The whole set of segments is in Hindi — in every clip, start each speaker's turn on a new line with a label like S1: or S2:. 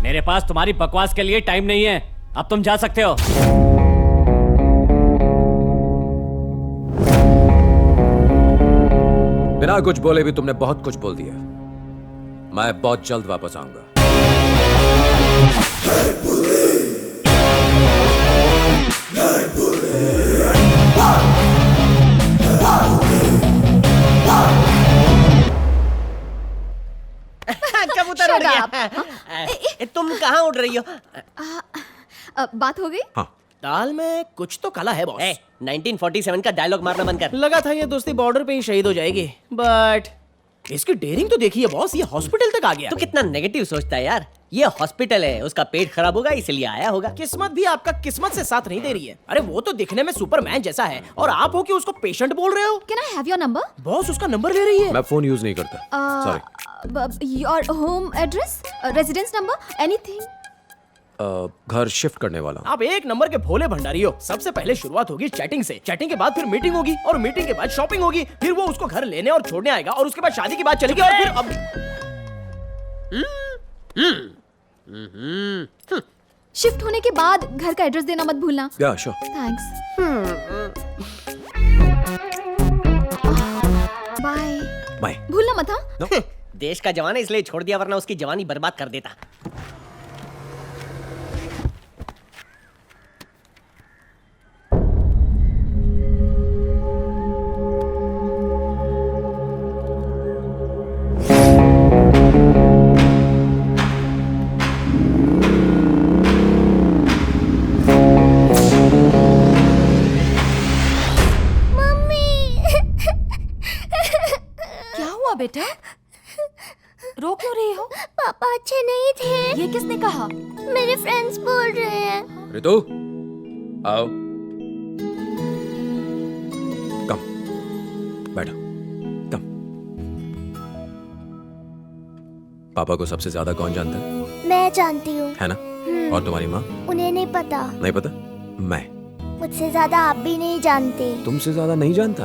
S1: मेरे पास तुम्हारी बकवास के लिए टाइम नहीं है, अब तुम जा सकते हो।
S2: बिना कुछ बोले भी तुमने बहुत कुछ बोल दिया। मैं बहुत जल्द वापस आऊंगा।
S3: कबूतर उड़ गया। तुम कहाँ उड़ रही हो?
S4: बात हो गई?
S2: हाँ।
S5: दाल में कुछ तो काला है बॉस।
S3: 1947 का डायलॉग मारना बंद कर।
S5: लगा था ये दोस्ती बॉर्डर पे ही शहीद हो जाएगी, बट इसकी डेयरिंग तो देखिए बॉस, ये हॉस्पिटल तक आ गया।
S3: तू कितना नेगेटिव सोचता है यार। ये हॉस्पिटल है, उसका पेट खराब होगा इसलिए आया होगा।
S5: किस्मत भी आपका किस्मत से साथ नहीं दे रही है। अरे वो तो दिखने में सुपरमैन जैसा है और आप हो कि उसको पेशेंट बोल रहे हो।
S4: Can I have your number?
S5: Boss उसका नंबर ले रही है।
S2: मैं फोन यूज नहीं करता, sorry.
S4: Your home address, residence number, anything?
S2: घर शिफ्ट करने वाला हूँ।
S5: आप एक नंबर के भोले भंडारी हो। सबसे पहले शुरुआत होगी चैटिंग से, चैटिंग के बाद फिर मीटिंग होगी और मीटिंग के बाद शॉपिंग होगी, फिर वो उसको घर लेने और छोड़ने आएगा और उसके बाद शादी की बात चलेगी और फिर अब
S4: शिफ्ट होने के बाद घर का एड्रेस देना मत भूलना।
S2: या श्योर।
S4: थैंक्स। बाय।
S2: बाय।
S4: भूलना मत। हाँ।
S3: देश का जवान है इसलिए छोड़ दिया, वरना उसकी जवानी बर्बाद कर देता।
S4: बेटा, रो क्यों रही हो?
S6: पापा अच्छे नहीं थे।
S4: ये किसने कहा?
S6: मेरे फ्रेंड्स बोल रहे हैं।
S2: रितु, आओ। कम, बैठो, कम। पापा को सबसे ज्यादा कौन जानता है?
S6: मैं जानती हूँ।
S2: है ना? और तुम्हारी माँ?
S6: उन्हें नहीं पता।
S2: नहीं पता? मैं।
S6: मुझसे ज्यादा आप भी नहीं जानते।
S2: तुमसे ज्यादा नहीं जानता?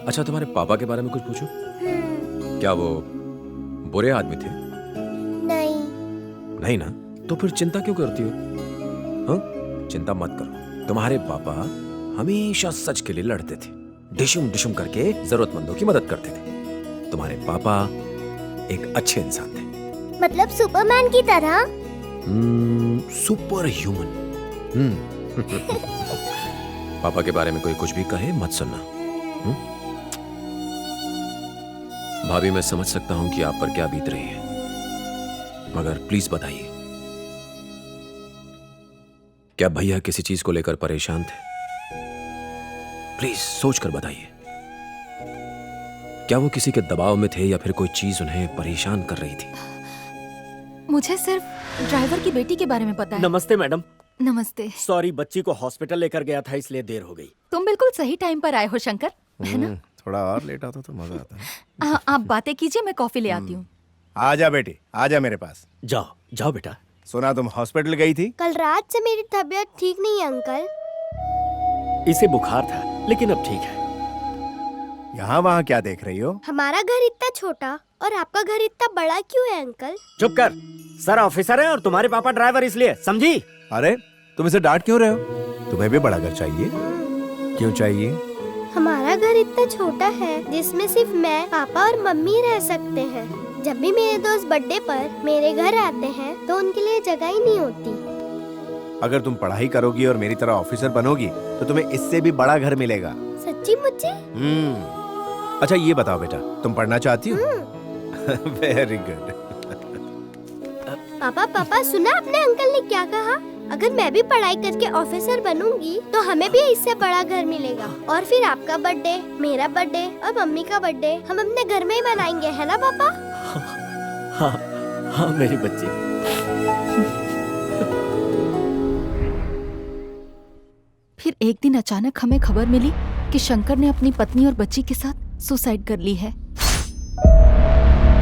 S2: अच्छा, तुम्हारे पापा के बारे में कुछ पूछूं? क्या वो बुरे आदमी थे?
S6: नहीं।
S2: नहीं ना? तो फिर चिंता क्यों करती हो? हाँ? चिंता मत करो। तुम्हारे पापा हमेशा सच के लिए लड़ते थे, डिशुम डिशुम करके जरूरतमंदों की मदद करते थे। तुम्हारे पापा एक अच्छे इंसान थे।
S6: मतलब सुपरमैन की तरह?
S2: Super human. पापा के बारे में कोई कुछ भी कहे मत सुनना। भाभी, मैं समझ सकता हूं कि आप पर क्या बीत रही है, मगर प्लीज बताइए, क्या भैया किसी चीज को लेकर परेशान थे? प्लीज सोच कर बताइए। क्या वो किसी के दबाव में थे या फिर कोई चीज उन्हें परेशान कर रही थी?
S4: मुझे सिर्फ ड्राइवर की बेटी के बारे में पता है।
S5: नमस्ते मैडम।
S4: नमस्ते।
S5: सॉरी, बच्ची को हॉस्पिटल लेकर गया था इसलिए देर हो गई।
S4: तुम बिल्कुल सही टाइम पर आए हो शंकर, है ना?
S7: थोड़ा और लेट आता तो मजा आता है।
S4: आप बातें कीजिए, मैं कॉफी ले आती हूँ।
S7: आजा बेटी, आजा मेरे पास।
S5: जाओ जाओ बेटा।
S7: सुना तुम हॉस्पिटल गई थी?
S6: कल रात से मेरी तबीयत ठीक नहीं है अंकल।
S5: इसे बुखार था लेकिन अब ठीक है।
S7: यहाँ वहाँ क्या देख रही हो?
S6: हमारा घर इतना छोटा और आपका घर इतना बड़ा क्यों है अंकल?
S5: चुप कर, सर ऑफिसर है और तुम्हारे पापा ड्राइवर, इसलिए समझी?
S7: अरे तुम इसे डांट क्यों रहे हो? तुम्हें भी बड़ा घर चाहिए। क्यों चाहिए?
S6: हमारा घर इतना छोटा है जिसमें सिर्फ मैं, पापा और मम्मी रह सकते हैं। जब भी मेरे दोस्त बर्थडे पर मेरे घर आते हैं तो उनके लिए जगह ही नहीं होती।
S7: अगर तुम पढ़ाई करोगी और मेरी तरह ऑफिसर बनोगी तो तुम्हें इससे भी बड़ा घर मिलेगा।
S6: सच्ची मुझे?
S7: अच्छा ये बताओ बेटा, तुम पढ़ना चाहती हो? Very good.
S6: पापा पापा, सुना आपने अंकल ने क्या कहा? अगर मैं भी पढ़ाई करके ऑफिसर बनूंगी तो हमें भी इससे बड़ा घर मिलेगा और फिर आपका बर्थडे, मेरा बर्थडे और मम्मी का बर्थडे हम अपने घर में ही मनाएंगे, है ना पापा?
S5: हाँ हाँ मेरी बच्ची।
S4: फिर एक दिन अचानक हमें खबर मिली कि शंकर ने अपनी पत्नी और बच्ची के साथ सुसाइड कर ली है।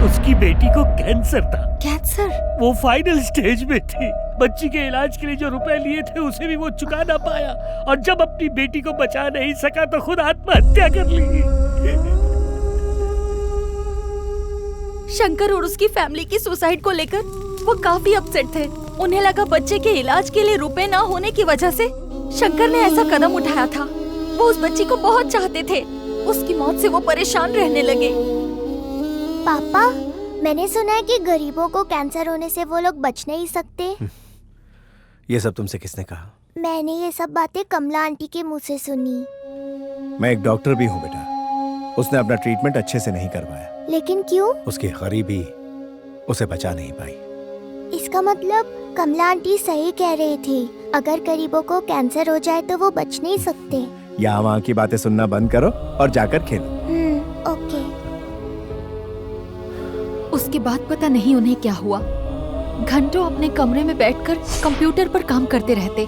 S8: उसकी बेटी को कैंसर था।
S4: कैंसर?
S8: वो फाइनल स्टेज में थी। बच्ची के इलाज के लिए जो रुपए लिए थे उसे भी वो चुका ना पाया और जब अपनी बेटी को बचा नहीं सका तो खुद आत्महत्या कर ली।
S4: शंकर और उसकी फैमिली की सुसाइड को लेकर वो काफी अपसेट थे। उन्हें लगा बच्चे के इलाज के लिए रुपए ना होने की वजह से शंकर ने ऐसा कदम उठाया था। वो उस बच्ची को बहुत चाहते थे। उसकी मौत से वो परेशान रहने लगे।
S6: पापा, मैंने सुना है कि गरीबों को कैंसर होने से वो लोग बच नहीं सकते।
S7: ये सब तुमसे किसने कहा?
S6: मैंने ये सब बातें कमला आंटी के मुंह से सुनी।
S7: मैं एक डॉक्टर भी हूँ बेटा। उसने अपना ट्रीटमेंट अच्छे से नहीं करवाया।
S6: लेकिन क्यों?
S7: उसकी गरीबी उसे बचा नहीं पाई।
S6: इसका मतलब कमला आंटी सही कह रही थी, अगर गरीबों को कैंसर हो जाए तो वो बच नहीं सकते।
S7: यहाँ वहाँ की बातें सुनना बंद करो और जाकर खेलो।
S6: ओके।
S4: उसके बाद पता नहीं उन्हें क्या हुआ। घंटों अपने कमरे में बैठकर कंप्यूटर पर काम करते रहते।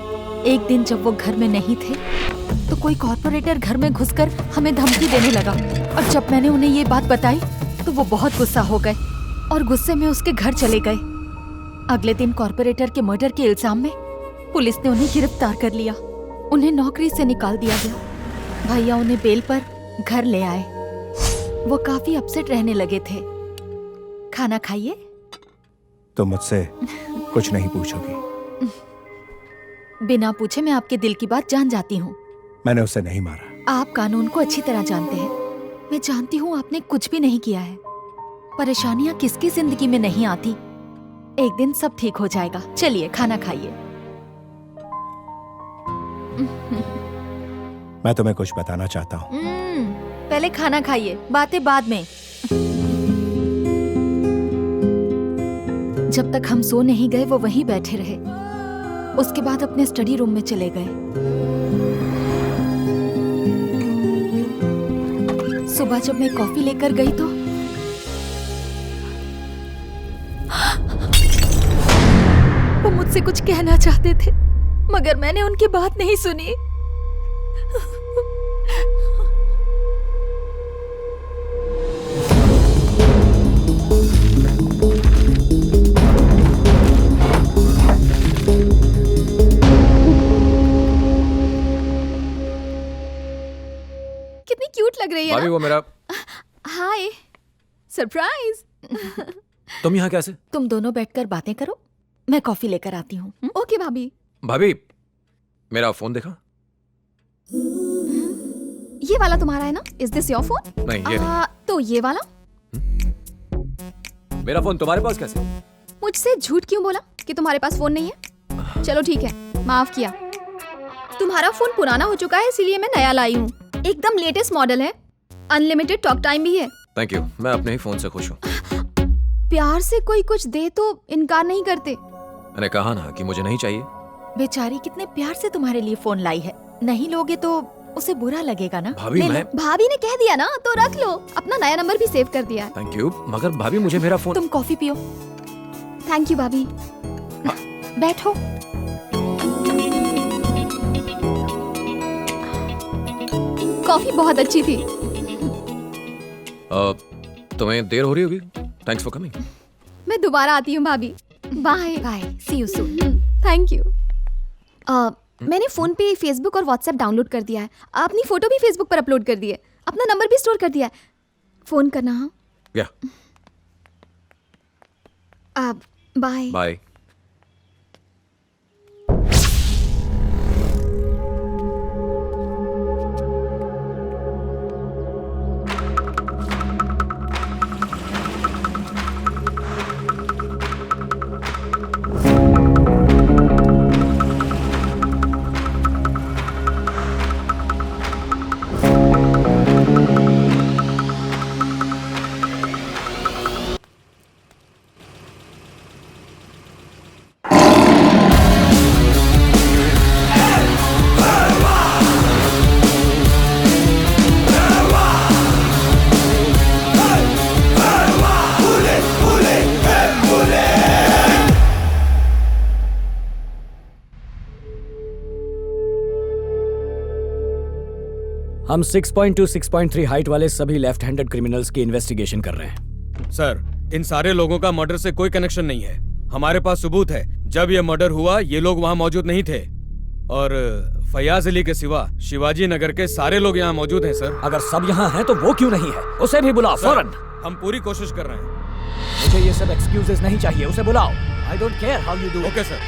S4: एक दिन जब वो घर में नहीं थे तो कोई कॉर्पोरेटर घर में घुसकर हमें धमकी देने लगा, और जब मैंने उन्हें ये बात बताई तो वो बहुत गुस्सा हो गए और गुस्से में उसके घर चले गए। अगले दिन कॉर्पोरेटर के मर्डर के इल्जाम में पुलिस ने उन्हें गिरफ्तार कर लिया। उन्हें नौकरी से निकाल दिया गया। भैया उन्हें बेल पर घर ले आए। वो काफी अपसेट रहने लगे थे। खाना खाइए।
S7: तुम मुझसे कुछ नहीं पूछोगी?
S4: बिना पूछे मैं आपके दिल की बात जान जाती हूँ।
S7: मैंने उसे नहीं मारा।
S4: आप कानून को अच्छी तरह जानते हैं। मैं जानती हूँ आपने कुछ भी नहीं किया है। परेशानियाँ किसकी जिंदगी में नहीं आती। एक दिन सब ठीक हो जाएगा। चलिए खाना खाइए।
S7: मैं तुम्हें कुछ बताना चाहता हूँ।
S4: पहले खाना खाइए, बातें बाद में। जब तक हम सो नहीं गए वो वहीं बैठे रहे। उसके बाद अपने स्टडी रूम में चले गए। सुबह जब मैं कॉफी लेकर गई तो वो मुझसे कुछ कहना चाहते थे, मगर मैंने उनकी बात नहीं सुनी। कितनी क्यूट लग रही है
S2: भाभी,
S4: ना?
S2: वो मेरा।
S4: हाय, सरप्राइज।
S2: तुम यहाँ कैसे?
S4: तुम दोनों बैठकर बातें करो, मैं कॉफी लेकर आती हूँ। ओके भाभी।
S2: भाभी, मेरा फोन देखा?
S9: ये वाला तुम्हारा है ना? Is this your phone?
S2: नहीं, ये नहीं।
S9: तो ये वाला?
S2: मेरा फोन तुम्हारे पास कैसे?
S9: मुझसे झूठ क्यों बोला कि तुम्हारे पास फोन नहीं है? चलो ठीक है, माफ किया। तुम्हारा फोन पुराना हो चुका है, इसीलिए मैं नया लाई हूँ। एकदम लेटेस्ट मॉडल है, अनलिमिटेड टॉक टाइम भी है।
S2: थैंक यू, मैं अपने ही फोन से खुश हूँ।
S9: प्यार से कोई कुछ दे तो इनकार नहीं करते।
S2: मैंने कहा ना कि मुझे नहीं चाहिए।
S4: बेचारी कितने प्यार से तुम्हारे लिए फोन लाई है। नहीं लोगे तो उसे बुरा लगेगा ना।
S2: भाभी, मैं।
S9: भाभी ने कह दिया ना तो रख लो। अपना नया नंबर भी सेव कर दिया है।
S2: थैंक यू, मगर भाभी मुझे मेरा फोन।
S4: तुम कॉफी पियो।
S9: थैंक यू भाभी।
S4: बैठो।
S9: कॉफी बहुत अच्छी थी।
S2: तुम्हें देर हो रही होगी। Thanks for coming.
S9: मैं दोबारा आती हूँ भाभी। Bye
S4: bye, see you soon.
S9: Thank you. मैंने फोन पे फेसबुक और व्हाट्सएप डाउनलोड कर दिया है। अपनी फोटो भी फेसबुक पर अपलोड कर दी है। अपना नंबर भी स्टोर कर दिया है। फोन करना। हाँ,
S2: या
S9: बाय
S2: बाय।
S1: हम 6.2 6.3 हाइट वाले सभी लेफ्ट हैंडेड क्रिमिनल्स की इन्वेस्टिगेशन कर रहे हैं।
S10: सर, इन सारे लोगों का मर्डर से कोई कनेक्शन नहीं है। हमारे पास सबूत है। जब ये मर्डर हुआ ये लोग वहाँ मौजूद नहीं थे, और फयाज अली के सिवा शिवाजी नगर के सारे लोग यहाँ मौजूद हैं। सर,
S1: अगर सब यहाँ हैं तो वो क्यों नहीं है? उसे भी बुलाओ फौरन।
S10: हम पूरी कोशिश कर रहे हैं।
S1: मुझे ये सब एक्सक्यूजेस नहीं चाहिए, उसे बुलाओ। I don't care how you do.
S10: Okay sir.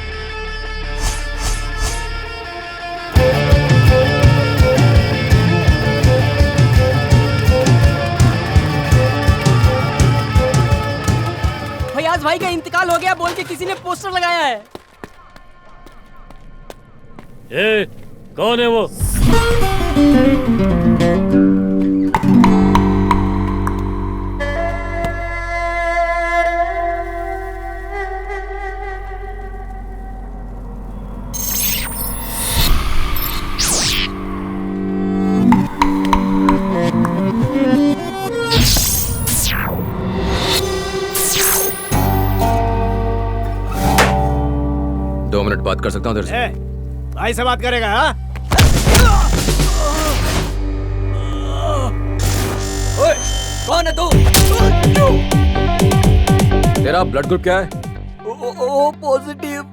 S5: Fayaz भाई का इंतकाल हो गया बोल के किसी ने पोस्टर लगाया है।
S8: ए, कौन है वो?
S2: दो मिनट बात कर सकता हूँ तेरे से?
S7: भाई से बात करेगा? हाँ?
S5: ओए, कौन है तू?
S2: तेरा ब्लड ग्रुप क्या है?
S5: O positive.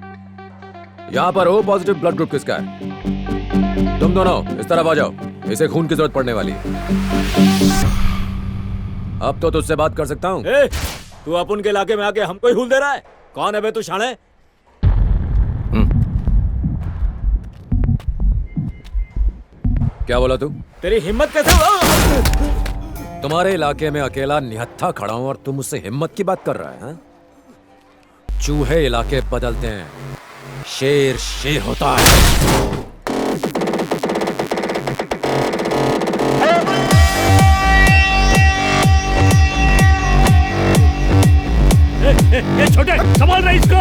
S2: यहाँ पर ओ पॉजिटिव ब्लड ग्रुप किसका है? तुम दोनों इस तरफ आ जाओ, इसे खून की जरूरत पड़ने वाली है। अब तो तुझसे बात कर सकता हूँ।
S11: तू अपन के इलाके में आके हमको ही हुल दे रहा है? कौन है बे तू शाणे?
S2: क्या बोला तू?
S11: तेरी हिम्मत कैसे?
S2: तुम्हारे इलाके में अकेला निहत्था खड़ा हूं और तुम मुझसे हिम्मत की बात कर रहा है? हाँ? चूहे इलाके बदलते हैं, शेर शेर होता है।
S8: ये छोटे संभाल रहा इसको।